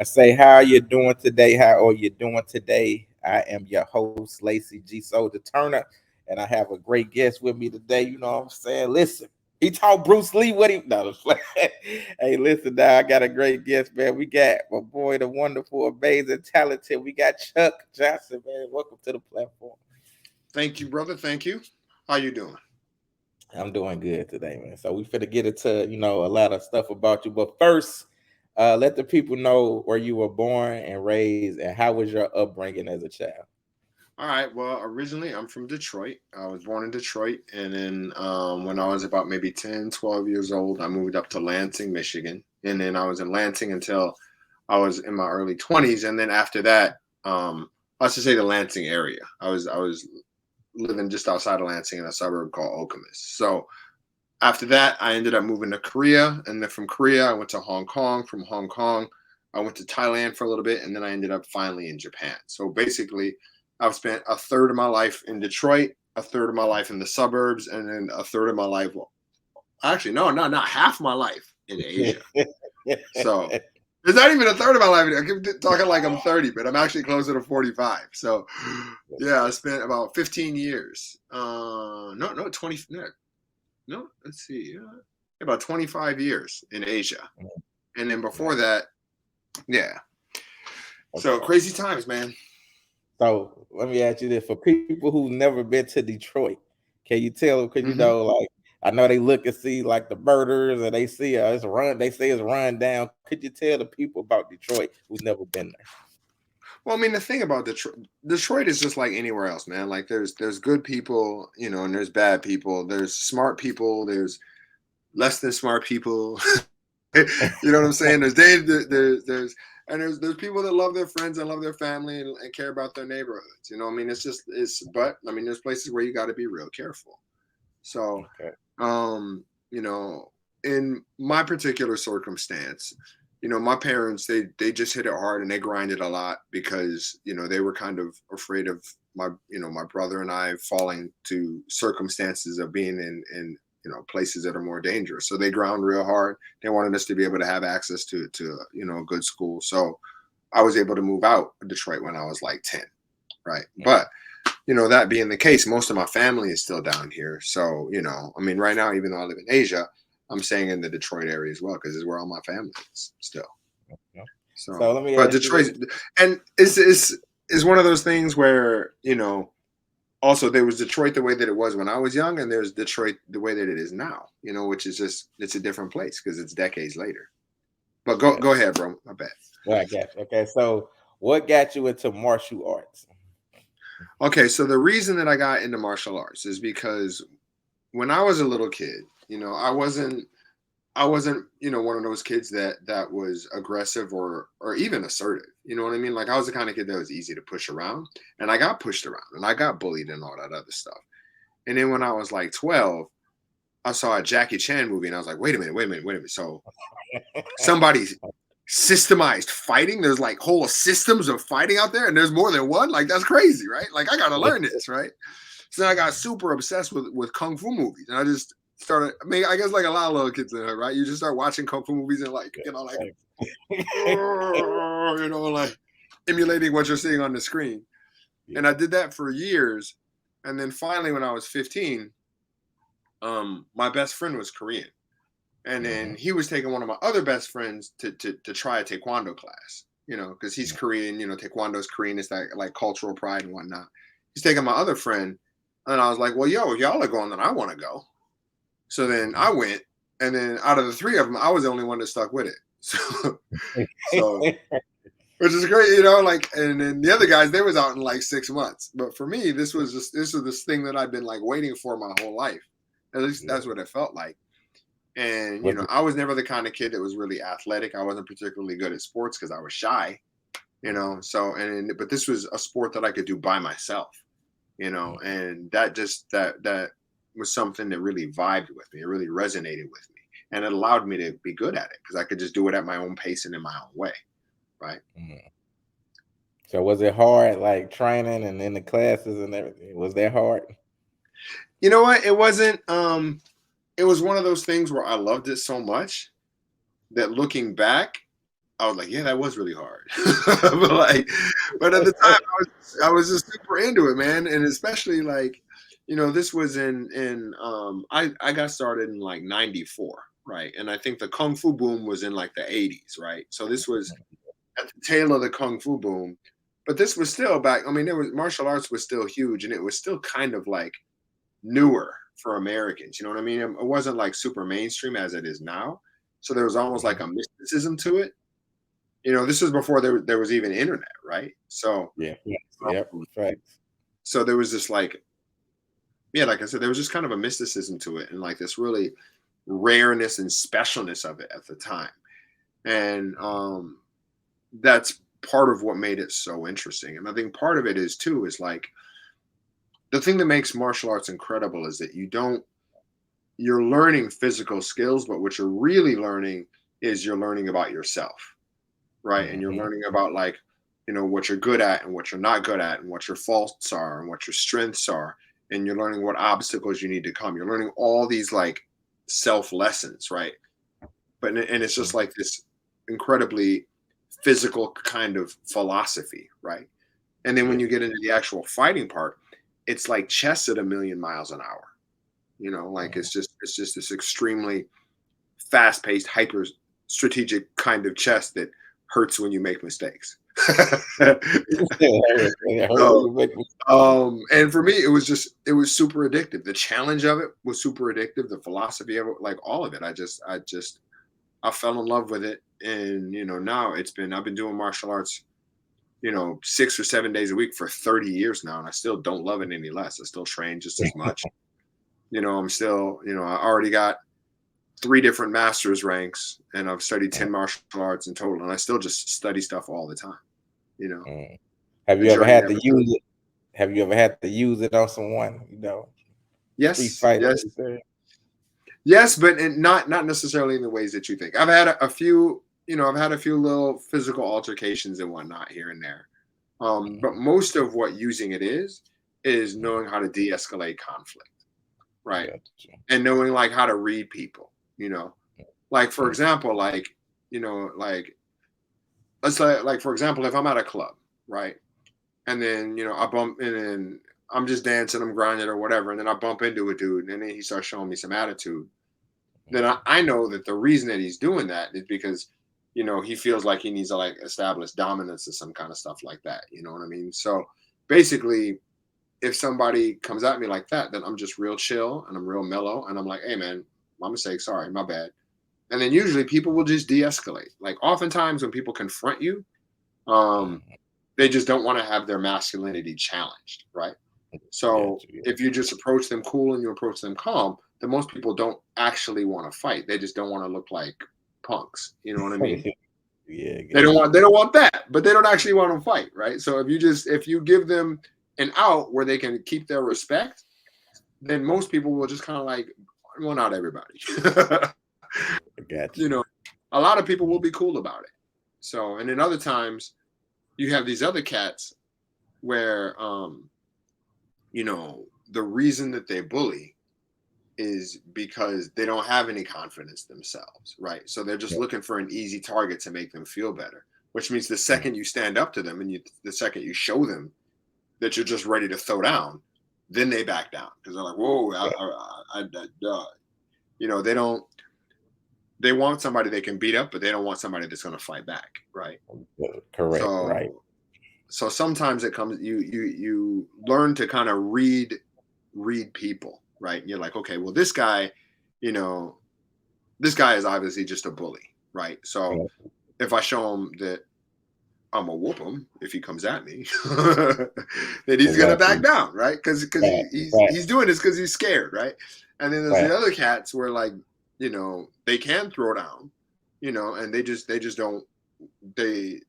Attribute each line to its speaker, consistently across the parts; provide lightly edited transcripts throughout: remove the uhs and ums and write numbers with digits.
Speaker 1: I say, how are you doing today? How are you doing today? I am your host, Lacey G. Souldier Turner, and I have a great guest with me today. You know what I'm saying? Listen, he taught Bruce Lee what he no, hey, listen, now I got a great guest, man. We got my boy, the wonderful, amazing, talented. We got Chuck Johnson, man. Welcome to the platform.
Speaker 2: Thank you, brother. Thank you. How you doing?
Speaker 1: I'm doing good today, man. So we finna get into a lot of stuff about you. But first, let the people know where you were born and raised, and how was your upbringing as a child.
Speaker 2: All right. Well, originally I'm from Detroit. I was born in Detroit, and then when I was about maybe 10, 12 years old, I moved up to Lansing, Michigan, and then I was in Lansing until I was in my early 20s, and then after that, I should say the Lansing area. I was living just outside of Lansing in a suburb called Okemos. So after that, I ended up moving to Korea, and then from Korea, I went to Hong Kong. From Hong Kong, I went to Thailand for a little bit, and then I ended up finally in Japan. So basically, I've spent a third of my life in Detroit, a third of my life in the suburbs, and then a third of my life. Well, actually, no, not half my life in Asia. So it's not even a third of my life. I keep talking like I'm 30, but I'm actually closer to 45. So yeah, I spent about 15 years. No, 20. No, let's see, about 25 years in Asia, and then before that, yeah. So
Speaker 1: Okay.
Speaker 2: crazy times, man.
Speaker 1: So let me ask you this: for people who've never been to Detroit, can you tell them? Because
Speaker 2: Hmm.
Speaker 1: like I know they look and see like the murders, and they see it's run. They say it's run down. Could you tell the people about Detroit who's never been there?
Speaker 2: Well, I mean, the thing about Detroit is just like anywhere else, man. Like there's good people, and there's bad people. There's smart people. There's less than smart people. You know what I'm saying? There's Dave. There's people that love their friends and love their family and care about their neighborhoods. I mean, but I mean, there's places where you got to be real careful. So,
Speaker 1: Okay.
Speaker 2: um, you know, in my particular circumstance, my parents they just hit it hard and they grinded a lot because they were kind of afraid of my brother and I falling to circumstances of being in places that are more dangerous. So they ground real hard. They wanted us to be able to have access to a good school. So I was able to move out of Detroit when I was like 10, right? But that being the case, most of my family is still down here. So, I mean, right now, even though I live in Asia, I'm staying in the Detroit area as well because it's where all my family is still.
Speaker 1: Yeah. So
Speaker 2: So,
Speaker 1: let me
Speaker 2: but
Speaker 1: ask you
Speaker 2: Detroit,
Speaker 1: this.
Speaker 2: and is one of those things where also there was Detroit the way that it was when I was young, and there's Detroit the way that it is now. Which is just it's a different place because it's decades later. But go
Speaker 1: Yes.
Speaker 2: ahead, bro. My bad.
Speaker 1: Well, I got you. Okay. So what got you into martial arts?
Speaker 2: Okay, so the reason that I got into martial arts is because when I was a little kid, I wasn't one of those kids that was aggressive or even assertive. You know what I mean? Like I was the kind of kid that was easy to push around, and I got pushed around, and I got bullied and all that other stuff. And then when I was like 12, I saw a Jackie Chan movie, and I was like, wait a minute, wait a minute, wait a minute. So somebody systemized fighting. There's like whole systems of fighting out there, and there's more than one. Like that's crazy, right? Like I gotta learn this, right? So then I got super obsessed with kung fu movies, and I just started. I mean, I guess like a lot of little kids in there, right? You just start watching kung fu movies and like emulating what you're seeing on the screen.
Speaker 1: Yeah.
Speaker 2: And I did that for years, and then finally, when I was 15, my best friend was Korean, and then
Speaker 1: Mhm.
Speaker 2: he was taking one of my other best friends to try a taekwondo class. Because he's Korean. Taekwondo's Korean. It's that like cultural pride and whatnot. He's taking my other friend, and I was like, well, yo, if y'all are going, then I want to go. So then I
Speaker 1: Mhm.
Speaker 2: went, and then out of the three of them, I was the only one that stuck with it. So which is great, like, and then the other guys, they was out in like 6 months. But for me, this was this thing that I've been like waiting for my whole life. At least
Speaker 1: Yeah.
Speaker 2: that's what it felt like. And
Speaker 1: Was
Speaker 2: I was never the kind of kid that was really athletic. I wasn't particularly good at sports because I was shy. So but this was a sport that I could do by myself. And that was something that really vibed with me. It really resonated with me, and it allowed me to be good at it because I could just do it at my own pace and in my own way, right?
Speaker 1: Mhm. So was it hard, like training and in the classes and everything? Was that hard?
Speaker 2: You know what? It wasn't. It was one of those things where I loved it so much that looking back, I was like, yeah, that was really hard. but like, but at the time, I was just super into it, man, and especially like, this was I got started in like '94, right, and I think the kung fu boom was in like the '80s, right. So this was at the tail of the kung fu boom, but this was still back. I mean, there was martial arts was still huge, and it was still kind of like newer for Americans. You know what I mean? It wasn't like super mainstream as it is now. So there was almost like a mysticism to it. This was before there was even internet, right? So
Speaker 1: Yeah. Yep.
Speaker 2: um,
Speaker 1: Facts.
Speaker 2: so there was this like, yeah, like I said, there was just kind of a mysticism to it, and like this really rareness and specialness of it at the time, and that's part of what made it so interesting. And I think part of it is too is like the thing that makes martial arts incredible is that you're learning physical skills, but what you're really learning is you're learning about yourself, right? And you're
Speaker 1: Mm-hmm.
Speaker 2: learning about like, what you're good at and what you're not good at and what your faults are and what your strengths are. And you're learning what obstacles you need to come. You're learning all these like self lessons, right? And it's just like this incredibly physical kind of philosophy, right? And then when
Speaker 1: Yeah.
Speaker 2: you get into the actual fighting part, it's like chess at a million miles an hour. Like it's just this extremely fast paced, hyper strategic kind of chess that hurts when you make mistakes.
Speaker 1: It hurt when
Speaker 2: so,
Speaker 1: you make me.
Speaker 2: and for me, it was super addictive. The challenge of it was super addictive. The philosophy of it, like all of it, I fell in love with it. And now I've been doing martial arts, 6 or 7 days a week for 30 years now, and I still don't love it any less. I still train just as much. I'm still, I already got 3 different master's ranks, and I've studied 10 martial arts in total, and I still just study stuff all the time. You know,
Speaker 1: Mm. Have
Speaker 2: the
Speaker 1: you ever
Speaker 2: journey
Speaker 1: had
Speaker 2: never
Speaker 1: to
Speaker 2: stops.
Speaker 1: use it? Have you ever had to use it on someone? Street
Speaker 2: Yes,
Speaker 1: fighter.
Speaker 2: yes, yes, but not necessarily in the ways that you think. I've had a few, I've had a few little physical altercations and whatnot here and there. But most of what using it is knowing how to de-escalate conflict, right?
Speaker 1: Gotcha.
Speaker 2: And knowing like how to read people, like for
Speaker 1: Mm.
Speaker 2: example, like let's say like for example, if I'm at a club, right, and then I bump and then I'm just dancing, I'm grinding or whatever, and then I bump into a dude, and then he starts showing me some attitude. Then I know that the reason that he's doing that is because he feels like he needs to like establish dominance or some kind of stuff like that. You know what I mean? So basically, if somebody comes at me like that, then I'm just real chill and I'm real mellow, and I'm like, hey man, my mistake, sorry, my bad. And then usually people will just de-escalate. Like oftentimes when people confront you, um,
Speaker 1: Mm.
Speaker 2: they just don't want to have their masculinity challenged, right? So
Speaker 1: Gotcha. Yeah.
Speaker 2: if you just approach them cool and you approach them calm, then most people don't actually want to fight. They just don't want to look like punks. You know what I mean?
Speaker 1: Yeah,
Speaker 2: They don't
Speaker 1: gotcha.
Speaker 2: want they don't want that, but they don't actually want to fight, right? So if you give them an out where they can keep their respect, then most people will just kind of like, well, not everybody.
Speaker 1: Gotcha.
Speaker 2: you know, a lot of people will be cool about it. So, and then other times you have these other cats where the reason that they bully is because they don't have any confidence themselves, right? So they're just
Speaker 1: Yeah.
Speaker 2: looking for an easy target to make them feel better, which means the
Speaker 1: Mm.
Speaker 2: second you stand up to them and the second you show them that you're just ready to throw down, then they back down because they're like, whoa, they don't, they want somebody they can beat up, but they don't want somebody that's going to fight back, right?
Speaker 1: Correct. Right.
Speaker 2: So sometimes it comes, you learn to kind of read people, right? And you're like, okay, well, you know, this guy is obviously just a bully, right? So
Speaker 1: Yeah.
Speaker 2: if I show him that I'm gonna whoop him if he comes at me, then he's gonna back
Speaker 1: Exactly.
Speaker 2: down, right? Because he's
Speaker 1: Facts.
Speaker 2: doing this because he's scared, right? And then there's the
Speaker 1: Facts.
Speaker 2: other cats where like they can throw down, and they just don't they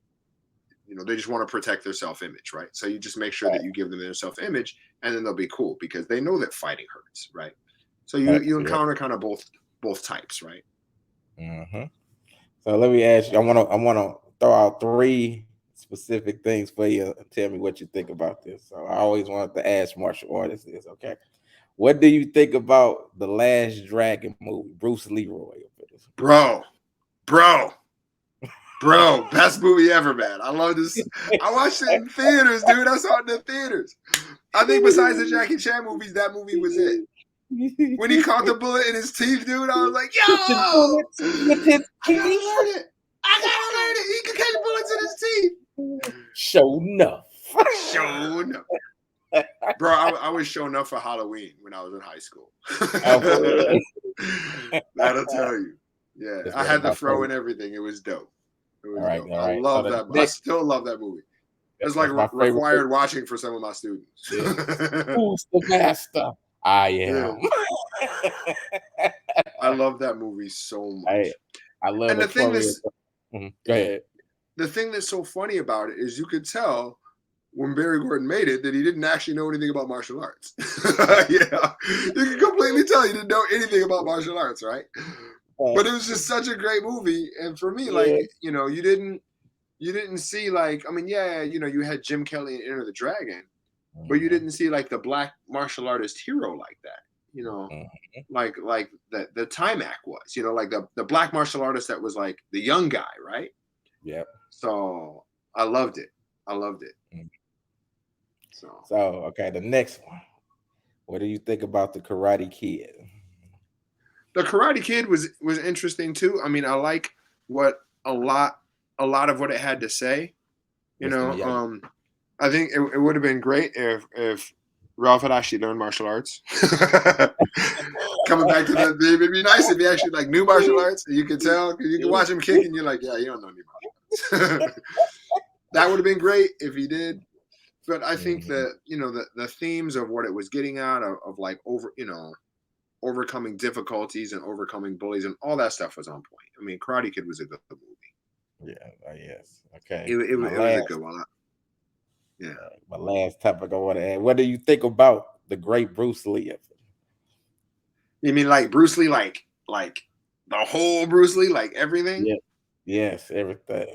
Speaker 2: they just want to protect their self image, right? So you just make sure that you give them their self image, and then they'll be cool because they know that fighting hurts, right? So you
Speaker 1: Facts. Yeah.
Speaker 2: encounter kind of both types, right?
Speaker 1: Hmm. So let me ask you. I wanna throw out three specific things for you and tell me what you think about this. So I always wanted to ask martial artists this. Okay, what do you think about the Last Dragon movie? Bruce Leroy.
Speaker 2: Bro, bro. Bro, best movie ever, man. I love this. I watched it in theaters, dude. I saw it in the theaters. I think besides the Jackie Chan movies, that movie was it. When he caught the bullet in his teeth, dude, I was like,
Speaker 1: Catching
Speaker 2: yo,
Speaker 1: bullets with his
Speaker 2: I gotta
Speaker 1: teeth.
Speaker 2: learn it. I gotta learn it. He can catch bullets in his teeth.
Speaker 1: Show enough.
Speaker 2: Show enough. Bro, I was showing up for Halloween when I was in high school. That'll tell you. Yeah, I had the throw and everything. It was dope. It was dope. I love that. I still love that movie. It's like required watching for some of my students.
Speaker 1: Yeah. Who's the master? I am.
Speaker 2: Yeah. I love that movie so much.
Speaker 1: I love
Speaker 2: and
Speaker 1: the
Speaker 2: thing that's
Speaker 1: Go ahead.
Speaker 2: The thing that's so funny about it is you could tell when Barry Gordon made it that he didn't actually know anything about martial arts. Yeah, you can completely tell he didn't know anything about martial arts, right? But it was just such a great movie, and for me, like you didn't see like you had Jim Kelly in Enter the Dragon, but you didn't see like the black martial artist hero like that, like the Timac was, like the black martial artist that was like the young guy, right?
Speaker 1: Yep.
Speaker 2: So I loved it. So
Speaker 1: okay, the next one. What do you think about the Karate Kid?
Speaker 2: The Karate Kid was interesting too. I mean, I like what a lot of what it had to say. I think it would have been great if Ralph had actually learned martial arts. Coming back to that, it'd be nice if he actually like knew martial arts. And you could tell because you can watch him kick, and you're like, yeah, you don't know any martial arts. That would have been great if he did. But I think that the themes of what it was getting at of like overcoming difficulties and overcoming bullies and all that stuff was on point. I mean, Karate Kid was a good movie.
Speaker 1: Yeah. Yes. Okay.
Speaker 2: It was a good one. Yeah.
Speaker 1: My last topic I want to add. What do you think about the great Bruce Lee?
Speaker 2: You mean like Bruce Lee, like the whole Bruce Lee, like everything?
Speaker 1: Yeah. Yes, everything.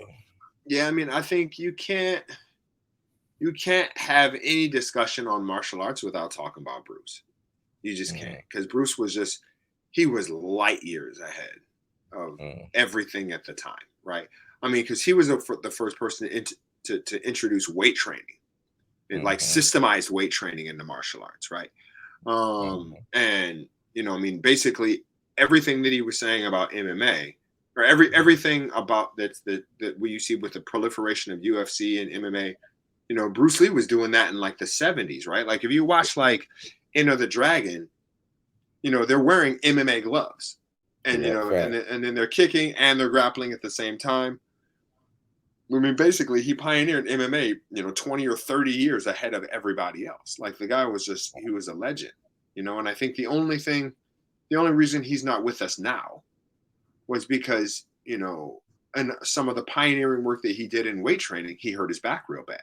Speaker 2: Yeah, I mean, I think you can't have any discussion on martial arts without talking about Bruce. You just can't, because Bruce was he was light years ahead of everything at the time, right? I mean, because he was the first person to introduce weight training, and like systemized weight training into martial arts, right? And I mean, basically everything that he was saying about MMA, or everything about that what you see with the proliferation of UFC and MMA. Bruce Lee was doing that in like the 70s, right? Like if you watch like Enter the Dragon, they're wearing MMA gloves, and and then they're kicking and they're grappling at the same time. I mean, basically, he pioneered MMA, 20 or 30 years ahead of everybody else. Like the guy was he was a legend, And I think the only reason he's not with us now was because, and some of the pioneering work that he did in weight training, he hurt his back real bad.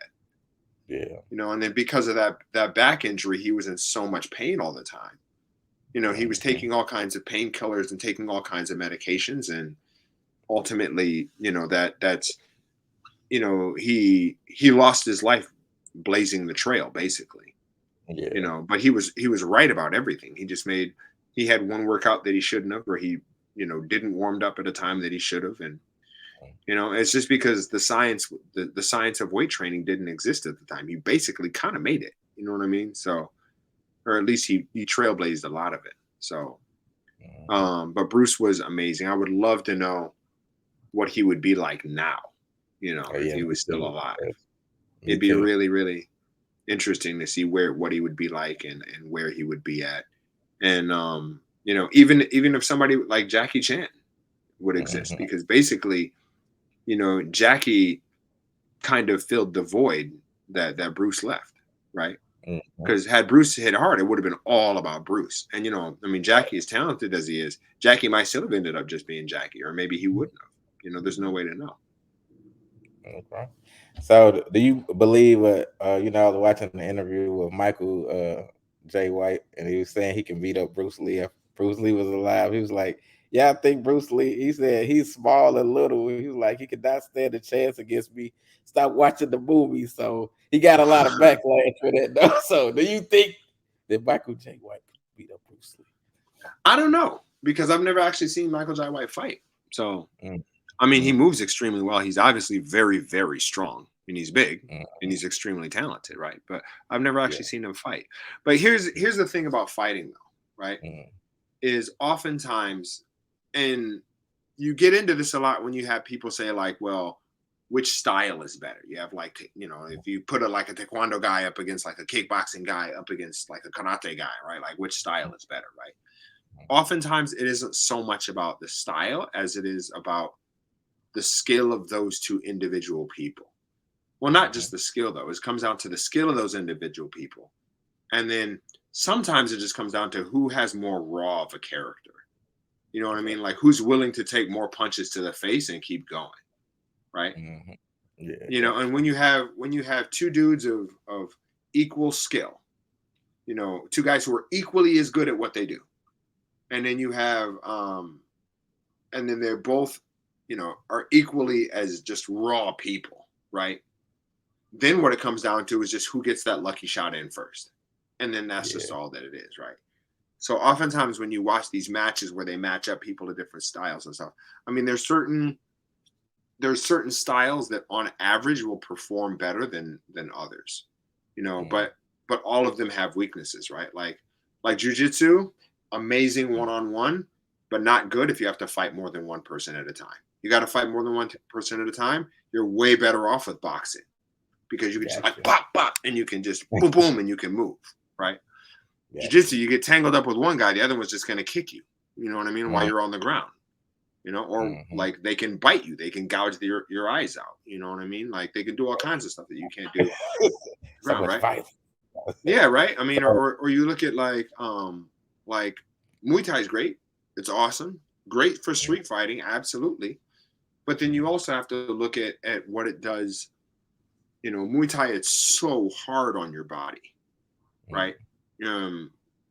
Speaker 1: Yeah.
Speaker 2: And then because of that back injury, he was in so much pain all the time. He was taking all kinds of painkillers and taking all kinds of medications, and ultimately, that's he lost his life blazing the trail, basically.
Speaker 1: Yeah.
Speaker 2: But he was right about everything. He had one workout that he shouldn't have, or he didn't warmed up at a time that he should have, and it's just because the science of weight training didn't exist at the time. He basically kind of made it. You know what I mean? So, or at least he trailblazed a lot of it. So, but Bruce was amazing. I would love to know what he would be like now, if he was still alive. It'd be really, really interesting to see what he would be like and where he would be at. And, even if somebody like Jackie Chan would exist, because basically, Jackie kind of filled the void that Bruce left, right? Because had Bruce hit hard, it would have been all about Bruce. And, I mean, Jackie, as talented as he is, Jackie might still have ended up just being Jackie, or maybe he wouldn't have. There's no way to know.
Speaker 1: Okay. So do you believe, I was watching the interview with Michael J. White, and he was saying he can beat up Bruce Lee if Bruce Lee was alive. He was like, yeah, I think Bruce Lee, he said he's small and little. He was like, he could not stand a chance against me. Stop watching the movie. So he got a lot of backlash for that, though. So do you think that Michael J. White could beat up Bruce Lee?
Speaker 2: I don't know, because I've never actually seen Michael J. White fight. So I mean, he moves extremely well. He's obviously very, very strong, and he's big, and he's extremely talented, right? But I've never actually seen him fight. But here's the thing about fighting, though, right? Is oftentimes, and you get into this a lot when you have people say like, well, which style is better? You have like, you know, if you put like a taekwondo guy up against like a kickboxing guy up against like a karate guy, right? Like which style is better, right? Oftentimes it isn't so much about the style as it is about the skill of those two individual people. Well, not just the skill though. It comes down to the skill of those individual people. And then sometimes it just comes down to who has more raw of a character. You know what I mean? Like who's willing to take more punches to the face and keep going. Right.
Speaker 1: Yeah,
Speaker 2: you know, and when you have two dudes of equal skill, you know, two guys who are equally as good at what they do, and then you have and then they're both, you know, are equally as just raw people, right? Then what it comes down to is just who gets that lucky shot in first, and then that's just all that it is, right? So oftentimes when you watch these matches where they match up people to different styles and stuff, I mean, there's certain styles that on average will perform better than others, you know, but all of them have weaknesses, right? Like jujitsu, amazing one-on-one, but not good if you have to fight more than one person at a time. You got to fight more than one person at a time. You're way better off with boxing because you can just like pop, pop, and you can just boom, boom, and you can move, right? Jiu-jitsu, you get tangled up with one guy, the other one's just going to kick you. You know what I mean? While you're on the ground, you know, or like they can bite you, they can gouge your eyes out. You know what I mean? Like they can do all kinds of stuff that you can't do. Ground, right?
Speaker 1: Fight.
Speaker 2: Yeah, right. I mean, or you look at like Muay Thai is great. It's awesome. Great for street fighting, absolutely. But then you also have to look at what it does. You know, Muay Thai, it's so hard on your body, right?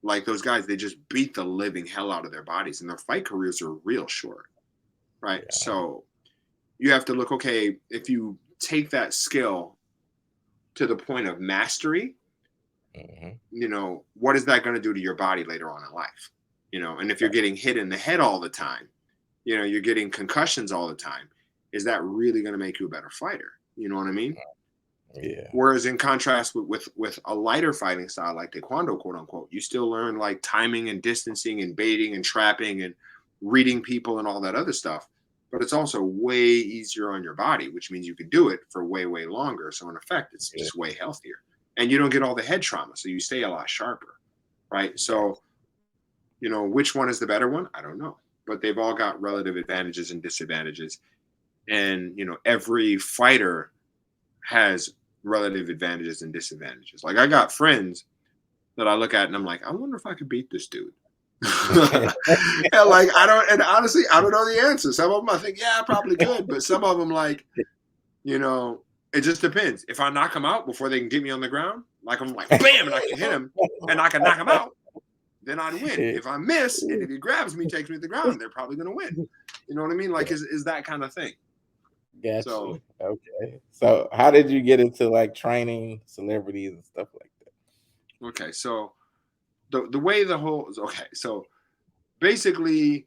Speaker 2: Like those guys, they just beat the living hell out of their bodies, and their fight careers are real short, right? So you have to look, okay, if you take that skill to the point of mastery, you know, what is that going to do to your body later on in life? You know, and if you're getting hit in the head all the time, you know, you're getting concussions all the time, is that really going to make you a better fighter? You know what I mean?
Speaker 1: Yeah.
Speaker 2: Whereas in contrast with a lighter fighting style like Taekwondo, quote unquote, you still learn like timing and distancing and baiting and trapping and reading people and all that other stuff. But it's also way easier on your body, which means you can do it for way, way longer. So in effect, it's just way healthier. And you don't get all the head trauma. So you stay a lot sharper. Right. So, you know, which one is the better one? I don't know. But they've all got relative advantages and disadvantages. And, you know, every fighter has relative advantages and disadvantages. Like I got friends that I look at and I'm like, I wonder if I could beat this dude. And like and honestly, I don't know the answer. Some of them I think, yeah, I probably could, but some of them like, you know, it just depends. If I knock them out before they can get me on the ground, like I'm like bam, and I can hit him and I can knock him out, then I'd win. If I miss and if he grabs me, takes me to the ground, they're probably gonna win. You know what I mean? Like is that kind of thing.
Speaker 1: Gotcha.
Speaker 2: So,
Speaker 1: okay. So how did you get into like training celebrities and stuff like that?
Speaker 2: Okay, so the way the whole so basically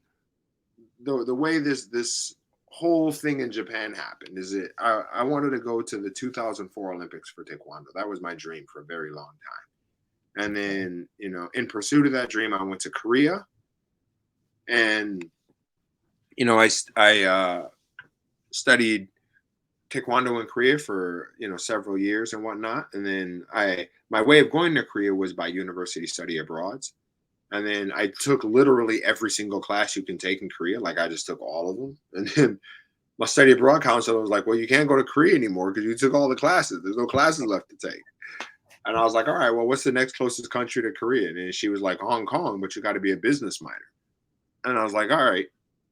Speaker 2: the way this whole thing in Japan happened is I wanted to go to the 2004 Olympics for Taekwondo. That was my dream for a very long time. And then, you know, in pursuit of that dream, I went to Korea, and you know, I studied Taekwondo in Korea for, you know, several years and whatnot. And then my way of going to Korea was by university study abroad. And then I took literally every single class you can take in Korea. Like I just took all of them. And then my study abroad counselor was like, well, you can't go to Korea anymore because you took all the classes. There's no classes left to take. And I was like, all right, well, what's the next closest country to Korea? And she was like, Hong Kong, but you got to be a business minor. And I was like, all right,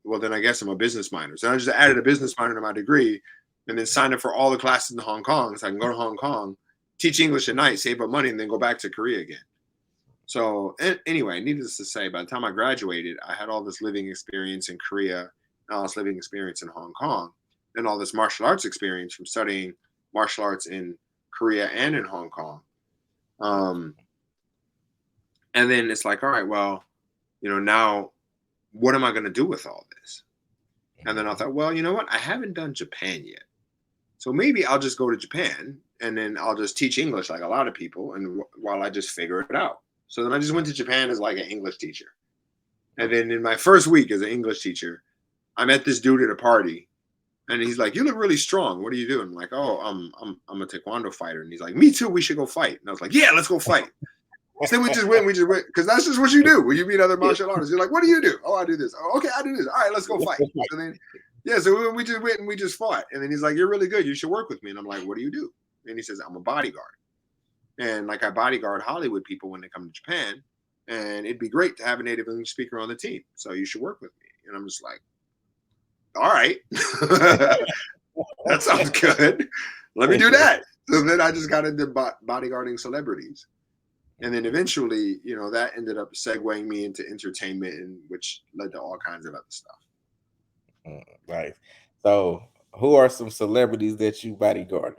Speaker 2: well, then I guess I'm a business minor. So I just added a business minor to my degree and then signed up for all the classes in Hong Kong so I can go to Hong Kong, teach English at night, save up money, and then go back to Korea again. So anyway, needless to say, by the time I graduated, I had all this living experience in Korea, all this living experience in Hong Kong, and all this martial arts experience from studying martial arts in Korea and in Hong Kong. And then it's like, all right, well, you know, now what am I going to do with all this? And then I thought, well, you know what? I haven't done Japan yet. So maybe I'll just go to Japan and then I'll just teach English like a lot of people, and while I just figure it out. So then I just went to Japan as like an English teacher. And then in my first week as an English teacher, I met this dude at a party, and he's like, "You look really strong. What are you doing?" I'm like, "Oh, I'm a taekwondo fighter." And he's like, "Me too. We should go fight." And I was like, "Yeah, let's go fight." So then we just went, because that's just what you do when you meet other martial artists. You're like, "What do you do?" "Oh, I do this." "Oh, okay, I do this." "All right, let's go fight." So then, yeah, so we just went and we just fought. And then he's like, "You're really good. You should work with me." And I'm like, "What do you do?" And he says, "I'm a bodyguard. And like I bodyguard Hollywood people when they come to Japan. And it'd be great to have a native English speaker on the team. So you should work with me." And I'm just like, all right, that sounds good. Let me do that. So then I just got into bodyguarding celebrities. And then eventually, that ended up segueing me into entertainment, and which led to all kinds of other stuff.
Speaker 1: Nice. So, who are some celebrities that you bodyguard?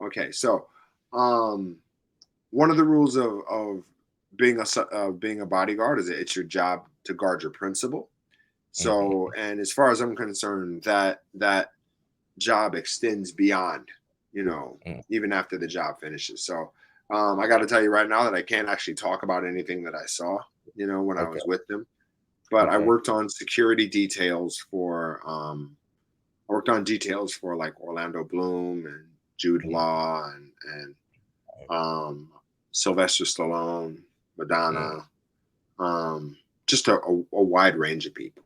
Speaker 2: Okay, so one of the rules of being a bodyguard is that it's your job to guard your principal. So, and as far as I'm concerned, that job extends beyond, even after the job finishes. So, I got to tell you right now that I can't actually talk about anything that I saw, when I was with them. But I worked on security details for, I worked on details for like Orlando Bloom and Jude Law and Sylvester Stallone, Madonna, just a wide range of people.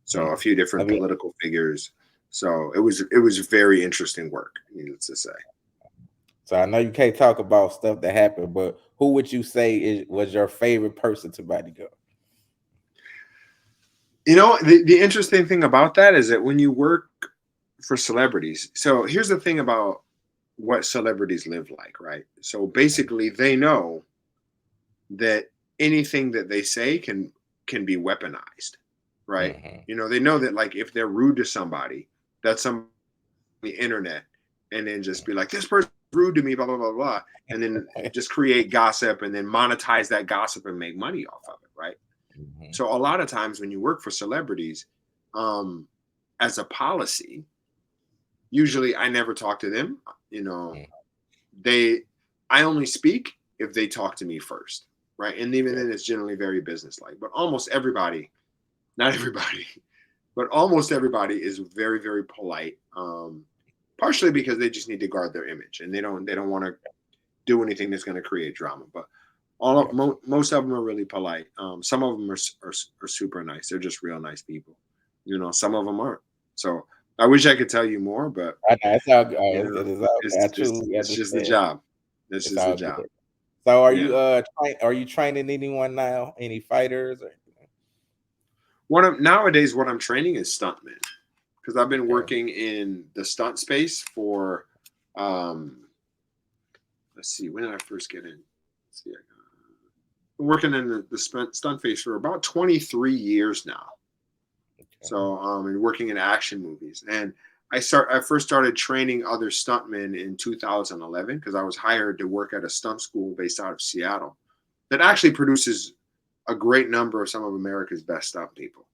Speaker 2: So a few different political figures. So it was very interesting work, needless to say.
Speaker 1: So I know you can't talk about stuff that happened, but who would you say was your favorite person to bodyguard?
Speaker 2: The interesting thing about that is that when you work for celebrities, so here's the thing about what celebrities live like, right? So basically they know that anything that they say can be weaponized, right? They know that like if they're rude to somebody, that's some the internet, and then just be like, this person's rude to me, blah blah blah blah, and then just create gossip and then monetize that gossip and make money off of it, right? So a lot of times when you work for celebrities, as a policy, usually I never talk to them. I only speak if they talk to me first, right? And even then, it's generally very businesslike. But almost everybody, not everybody, but almost everybody is very, very polite. Partially because they just need to guard their image, and they don't want to do anything that's going to create drama. But most of them are really polite. Some of them are super nice. They're just real nice people. Some of them aren't. So I wish I could tell you more, but
Speaker 1: it's all good.
Speaker 2: It's just the job. It's just the job.
Speaker 1: So are you training anyone now? Any fighters?
Speaker 2: Nowadays, what I'm training is stuntmen, because I've been working in the stunt space for, let's see, when did I first get in? Let's see, I'm working in the stunt space for about 23 years now. So and working in action movies. And I first started training other stuntmen in 2011 because I was hired to work at a stunt school based out of Seattle that actually produces a great number of some of America's best stunt people.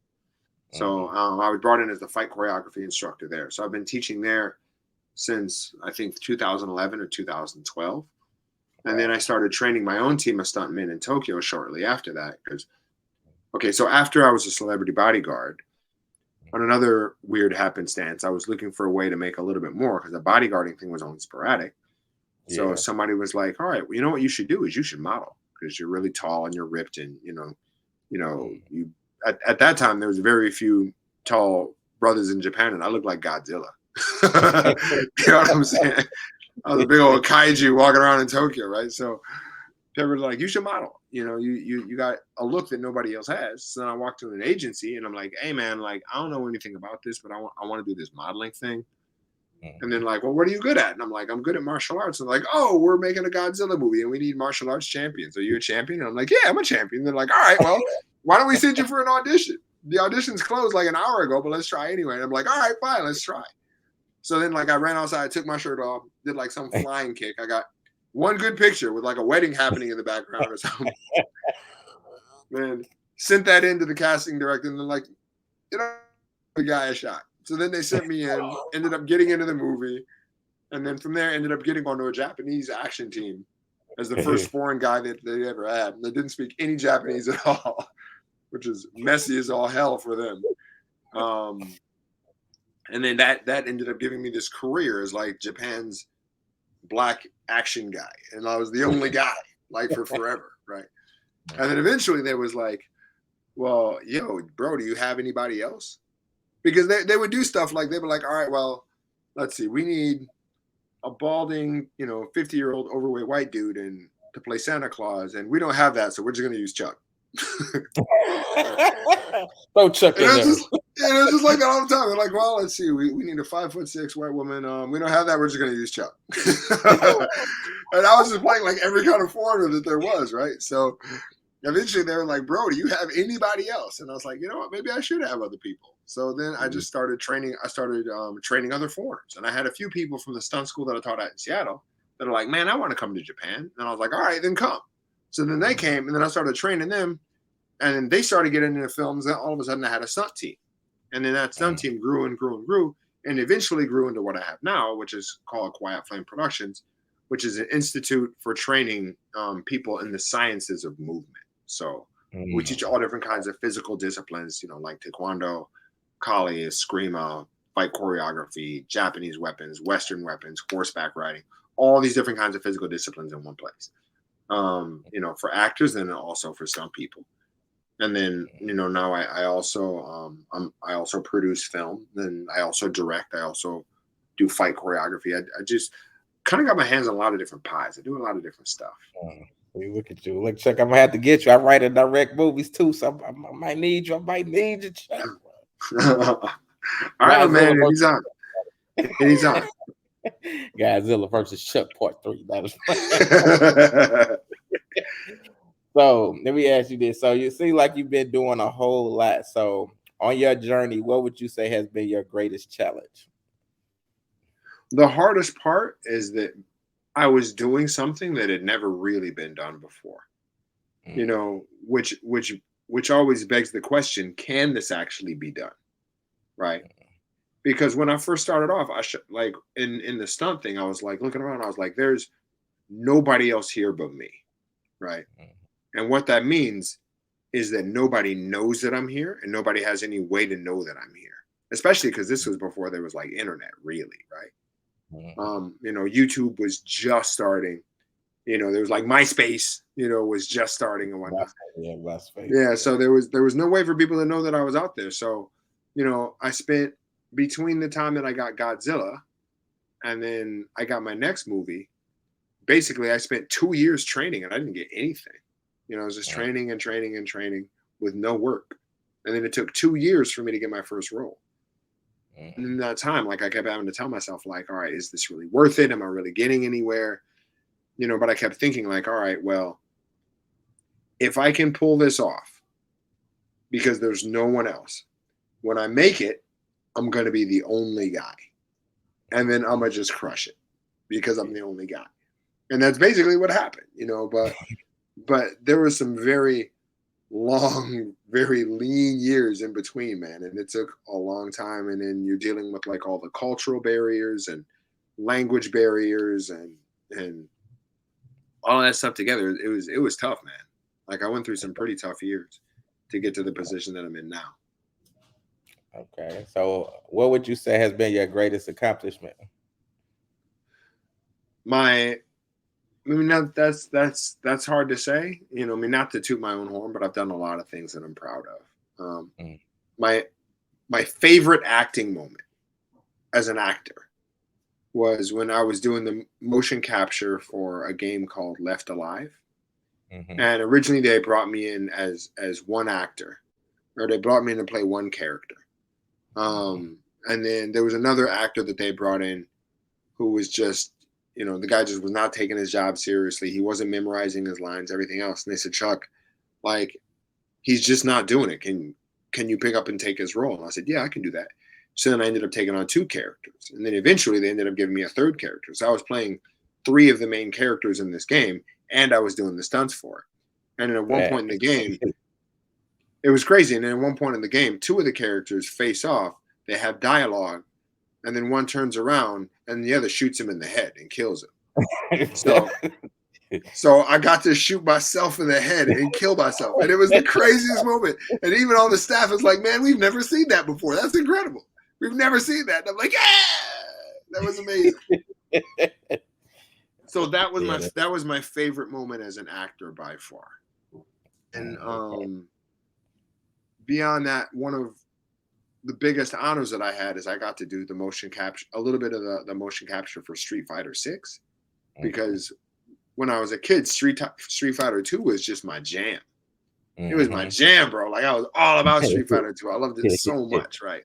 Speaker 2: So I was brought in as the fight choreography instructor there. So I've been teaching there since I think 2011 or 2012. And then I started training my own team of stuntmen in Tokyo shortly after that. So after I was a celebrity bodyguard, on another weird happenstance, I was looking for a way to make a little bit more because the bodyguarding thing was only sporadic. So somebody was like, all right, well, you know what you should do is you should model, because you're really tall and you're ripped, and you at that time there was very few tall brothers in Japan, and I looked like Godzilla. You know what I'm saying? I was a big old kaiju walking around in Tokyo, right? So people were like, you should model. You got a look that nobody else has. So then I walked to an agency and I'm like, hey man, like I don't know anything about this, but I want to do this modeling thing. And then like, well, what are you good at? And I'm like, I'm good at martial arts. And like, oh, we're making a Godzilla movie and we need martial arts champions. Are you a champion? And I'm like, yeah, I'm a champion. And they're like, all right, well, why don't we send you for an audition? The auditions closed like an hour ago, but let's try anyway. And I'm like, all right, fine, let's try. So then like I ran outside, took my shirt off, did like some flying kick. I got one good picture with like a wedding happening in the background or something. Man, sent that into the casting director, and they're like, a guy a shot. So then they sent me in, ended up getting into the movie, and then from there ended up getting onto a Japanese action team as the first foreign guy that they ever had. And they didn't speak any Japanese at all, which is messy as all hell for them. And then that ended up giving me this career as like Japan's black action guy, and I was the only guy like for forever, right? And then eventually there was like, well, yo, bro, do you have anybody else? Because they would do stuff like they were like, all right, well, let's see, we need a balding, 50-year-old overweight white dude and to play Santa Claus, and we don't have that, so we're just gonna use Chuck.
Speaker 1: Throw Chuck in there.
Speaker 2: And it's just like that all the time. They're like, well, let's see, we need a 5'6" white woman. We don't have that. We're just gonna use Chuck. And I was just playing like every kind of foreigner that there was, right? So eventually they were like, bro, do you have anybody else? And I was like, you know what? Maybe I should have other people. So then I just started training. I started training other foreigners, and I had a few people from the stunt school that I taught at in Seattle that are like, man, I want to come to Japan. And I was like, all right, then come. So then they came, and then I started training them, and then they started getting into films. And all of a sudden, I had a stunt team. And then that stunt team grew and grew and grew, and eventually grew into what I have now, which is called Quiet Flame Productions, which is an institute for training people in the sciences of movement. So we teach all different kinds of physical disciplines, like Taekwondo, Kali, Eskrima, fight choreography, Japanese weapons, Western weapons, horseback riding, all these different kinds of physical disciplines in one place. For actors and also for some people. And then, now I also produce film, and I also direct. I also do fight choreography. I just kind of got my hands on a lot of different pies. I do a lot of different stuff.
Speaker 1: Look at you. Look, Chuck, I'm gonna have to get you. I write and direct movies too, so I might need you. I might need you, Chuck.
Speaker 2: All right, man. Anytime. Anytime.
Speaker 1: Godzilla versus Chuck Part 3. That was So let me ask you this. So you seem like you've been doing a whole lot. So on your journey, what would you say has been your greatest challenge?
Speaker 2: The hardest part is that I was doing something that had never really been done before. Which always begs the question, can this actually be done? Right? Because when I first started off, like in the stunt thing, I was like looking around, I was like, there's nobody else here but me. Right? And what that means is that nobody knows that I'm here, and nobody has any way to know that I'm here, especially because this was before there was like internet, really, right? YouTube was just starting. There was like MySpace, was just starting and whatnot.
Speaker 1: MySpace.
Speaker 2: Yeah, so there was no way for people to know that I was out there. So, I spent between the time that I got Godzilla and then I got my next movie, basically I spent 2 years training and I didn't get anything. I was just training and training and training with no work. And then it took 2 years for me to get my first role. And in that time, like I kept having to tell myself, like, all right, is this really worth it? Am I really getting anywhere? But I kept thinking like, all right, well, if I can pull this off because there's no one else, when I make it, I'm going to be the only guy. And then I'm going to just crush it because I'm the only guy. And that's basically what happened, but there were some very long, very lean years in between, man. And it took a long time. And then you're dealing with like all the cultural barriers and language barriers and all that stuff together. It was tough, man. Like I went through some pretty tough years to get to the position that I'm in now.
Speaker 1: Okay. So what would you say has been your greatest accomplishment?
Speaker 2: That's hard to say. Not to toot my own horn, but I've done a lot of things that I'm proud of. My favorite acting moment as an actor was when I was doing the motion capture for a game called Left Alive. And originally they brought me in as one actor, or they brought me in to play one character. And then there was another actor that they brought in who was just, the guy just was not taking his job seriously. He wasn't memorizing his lines, everything else. And they said, Chuck, like, he's just not doing it. Can you pick up and take his role? And I said, yeah, I can do that. So then I ended up taking on 2 characters. And then eventually they ended up giving me a 3rd character. So I was playing 3 of the main characters in this game, and I was doing the stunts for it. And then at one point in the game, it was crazy. And then at one point in the game, 2 of the characters face off they have dialogue, and then one turns around and the other shoots him in the head and kills him. So I got to shoot myself in the head and kill myself. And it was the craziest moment. And even all the staff was like, man, we've never seen that before. That's incredible. We've never seen that. And I'm like, yeah, that was amazing. So that was my favorite moment as an actor by far. And beyond that, one of the biggest honors that I had is I got to do the motion capture, a little bit of the motion capture for Street Fighter 6, because when I was a kid, Street Fighter 2 was just my jam. It was my jam, bro. Like I was all about Street Fighter 2. I loved it so much, right?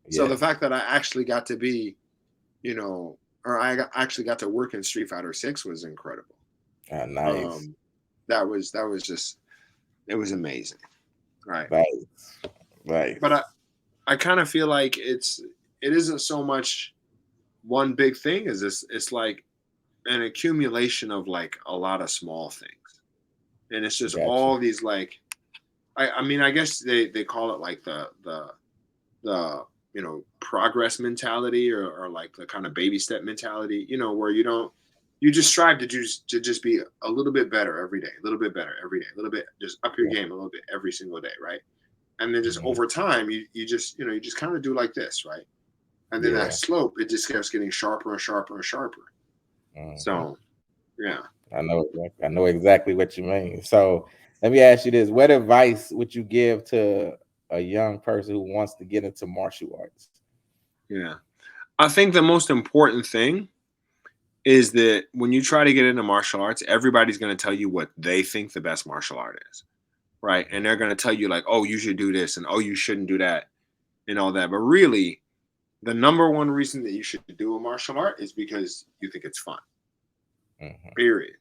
Speaker 2: Yeah. So the fact that I actually got to be, actually got to work in Street Fighter 6 was incredible.
Speaker 1: Nice.
Speaker 2: That was just, it was amazing, right?
Speaker 1: Right.
Speaker 2: But I kind of feel like it isn't so much one big thing as this. It's like an accumulation of like a lot of small things, and it's just all these like, I mean, I guess they call it like the progress mentality or like the kind of baby step mentality, where you just strive to just be a little bit better every day, a little bit better every day, a little bit, just up your game a little bit every single day, right? And then just over time, you just kind of do like this, right? And then that slope, it just keeps getting sharper and sharper and sharper. So, yeah.
Speaker 1: I know exactly what you mean. So let me ask you this. What advice would you give to a young person who wants to get into martial arts?
Speaker 2: Yeah. I think the most important thing is that when you try to get into martial arts, everybody's going to tell you what they think the best martial art is, right? And they're going to tell you like, oh, you should do this and oh, you shouldn't do that and all that. But really, the number one reason that you should do a martial art is because you think it's fun. Period.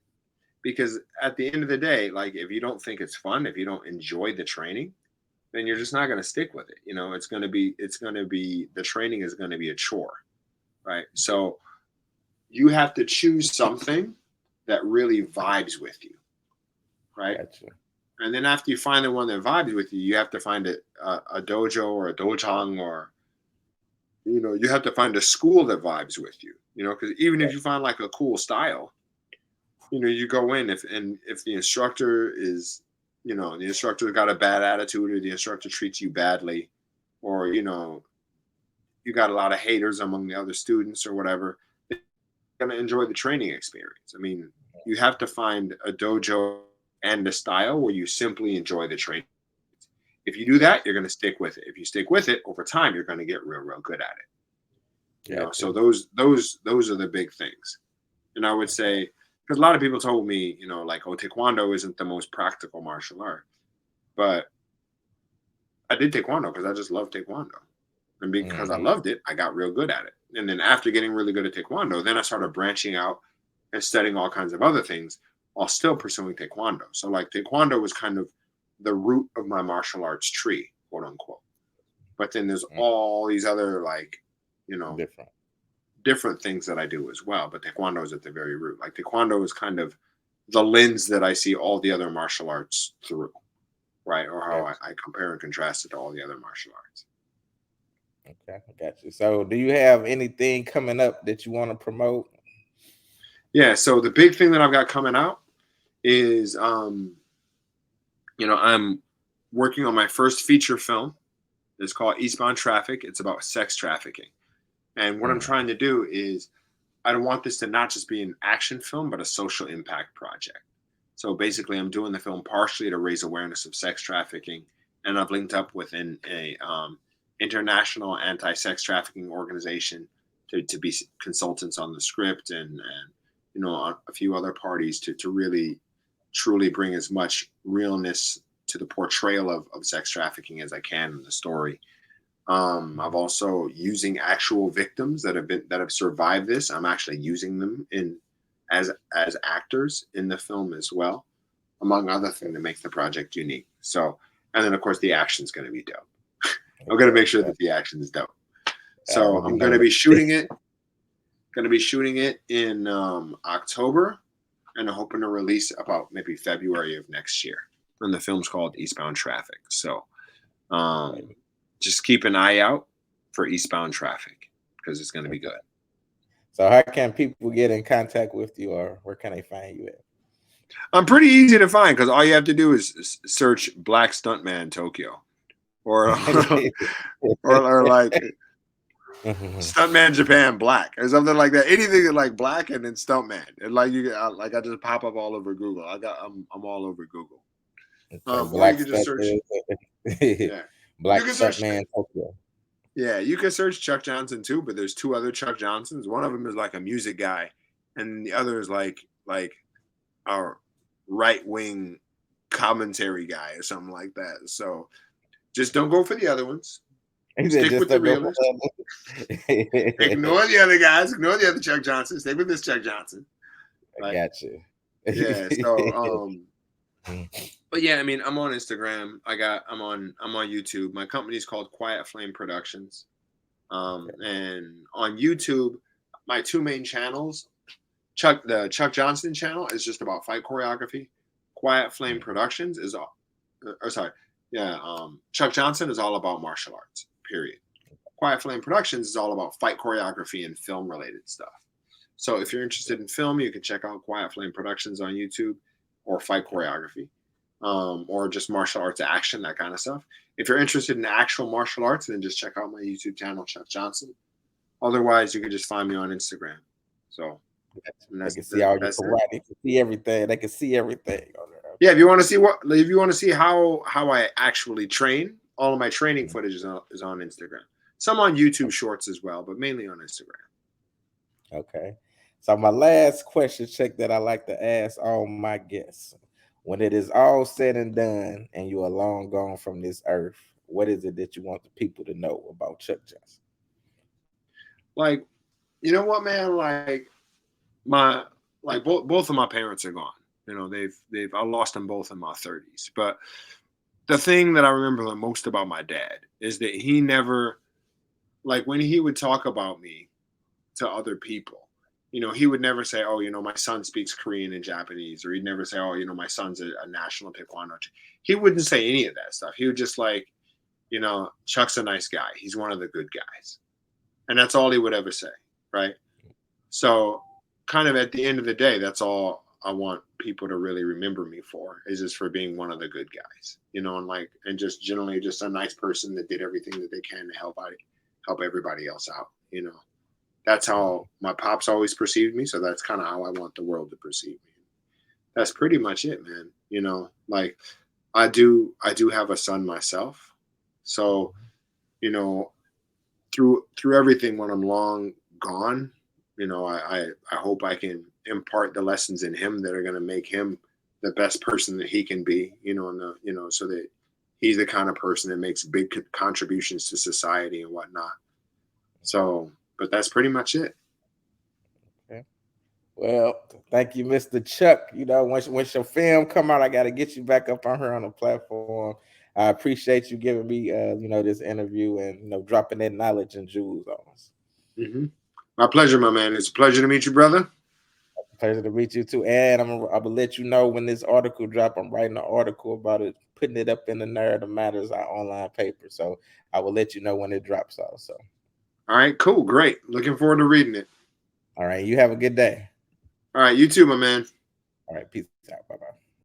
Speaker 2: Because at the end of the day, like if you don't think it's fun, if you don't enjoy the training, then you're just not going to stick with it. It's going to be the training is going to be a chore, right? So you have to choose something that really vibes with you, right?
Speaker 1: Gotcha.
Speaker 2: And then after you find the one that vibes with you, you have to find a dojo or a dojang, or you have to find a school that vibes with you. Because even if you find like a cool style, you go in if the instructor is, the instructor got a bad attitude, or the instructor treats you badly, or you got a lot of haters among the other students or whatever, you're going to enjoy the training experience. I mean, you have to find a dojo and a style where you simply enjoy the training. If you do that, you're going to stick with it. If you stick with it over time, you're going to get real good at it. So those are the big things. And I would say, because a lot of people told me, like, oh, Taekwondo isn't the most practical martial art. But I did Taekwondo because I just love Taekwondo. And because I loved it, I got real good at it. And then after getting really good at Taekwondo, then I started branching out and studying all kinds of other things while still pursuing Taekwondo. So like Taekwondo was kind of the root of my martial arts tree, quote unquote. But then there's all these other like, different things that I do as well. But Taekwondo is at the very root. Like Taekwondo is kind of the lens that I see all the other martial arts through, right? Or how I compare and contrast it to all the other martial arts.
Speaker 1: Okay, I got you. So do you have anything coming up that you want to promote?
Speaker 2: Yeah, so the big thing that I've got coming out is, I'm working on my first feature film. It's called Eastbound Traffic. It's about sex trafficking. And what I'm trying to do is I don't want this to not just be an action film, but a social impact project. So basically, I'm doing the film partially to raise awareness of sex trafficking. And I've linked up with an international anti-sex trafficking organization to be consultants on the script and a few other parties to really, truly bring as much realness to the portrayal of sex trafficking as I can in the story. I've also using actual victims that have survived this. I'm actually using them as actors in the film as well, among other things to make the project unique. So, and then of course the action's going to be dope. I'm going to make sure that the action is dope. So I'm going to be shooting it. Going to be shooting it in October, and I'm hoping to release about maybe February of next year. And the film's called Eastbound Traffic. So just keep an eye out for eastbound traffic because it's going to be good.
Speaker 1: So how can people get in contact with you, or where can they find you at?
Speaker 2: I'm pretty easy to find because all you have to do is search Black Stuntman Tokyo or or like Stuntman Japan Black or something like that. Anything like Black and then Stuntman, and like like I just pop up all over Google. I'm all over Google.
Speaker 1: Okay,
Speaker 2: Or you
Speaker 1: Black
Speaker 2: can just search.
Speaker 1: Stunt,
Speaker 2: Yeah,
Speaker 1: Black
Speaker 2: you can search.
Speaker 1: Stuntman Tokyo.
Speaker 2: Yeah, you can search Chuck Johnson too, but there's two other Chuck Johnsons. One of them is like a music guy, and the other is like a right wing commentary guy or something like that. So just don't go for the other ones.
Speaker 1: He said,
Speaker 2: Stick
Speaker 1: just
Speaker 2: with the
Speaker 1: to go.
Speaker 2: realist. Ignore the other guys. Ignore the other Chuck Johnson. Stay with this Chuck Johnson.
Speaker 1: I got you.
Speaker 2: Yeah. So but yeah, I mean, I'm on Instagram. I'm on YouTube. My company's called Quiet Flame Productions. And on YouTube, my two main channels, the Chuck Johnson channel is just about fight choreography. Quiet Flame Productions is all, Chuck Johnson is all about martial arts. Period. Quiet Flame Productions is all about fight choreography and film related stuff. So if you're interested in film, you can check out Quiet Flame Productions on YouTube, or fight choreography, or just martial arts action, that kind of stuff. If you're interested in actual martial arts, then just check out my YouTube channel, Chuck Johnson. Otherwise, you can just find me on Instagram. So
Speaker 1: they can see all your karate. They can see everything. They can see everything on there.
Speaker 2: Yeah, if you want to see how I actually train, all of my training footage is on Instagram. Some on YouTube Shorts as well, but mainly on Instagram.
Speaker 1: Okay. So my last question check that I like to ask all my guests: when it is all said and done, and you are long gone from this earth, what is it that you want the people to know about Chuck Johnson?
Speaker 2: Like, you know what, man? Both of my parents are gone. You know, I lost them both in my 30s. But the thing that I remember the most about my dad is that he never, like, when he would talk about me to other people, you know, he would never say, oh, you know, my son speaks Korean and Japanese, or he'd never say, oh, you know, my son's a national taekwondo. He wouldn't say any of that stuff. He would just like, you know, Chuck's a nice guy. He's one of the good guys. And that's all he would ever say, right? So kind of at the end of the day, that's all I want people to really remember me for, is just for being one of the good guys, you know, and just generally just a nice person that did everything that they can to help everybody else out, you know. That's how my pops always perceived me. So that's kind of how I want the world to perceive me. That's pretty much it, man. You know, like I do have a son myself. So, you know, through everything when I'm long gone, you know, I hope I can impart the lessons in him that are going to make him the best person that he can be, you know, so that he's the kind of person that makes big contributions to society and whatnot. So, but that's pretty much it.
Speaker 1: Okay. Well, thank you, Mr. Chuck. You know, once your film come out, I got to get you back up on here on the platform. I appreciate you giving me, you know, this interview and, you know, dropping that knowledge and jewels on us.
Speaker 2: Mm-hmm. My pleasure, my man. It's a pleasure to meet you, brother.
Speaker 1: Pleasure to meet you too. And I'm gonna let you know when this article drop. I'm writing an article about it, putting it up in the Narrative Matters, our online paper. So I will let you know when it drops also.
Speaker 2: All right, cool, great. Looking forward to reading it.
Speaker 1: All right, you have a good day.
Speaker 2: All right, you too, my man.
Speaker 1: All right, peace out. Bye-bye.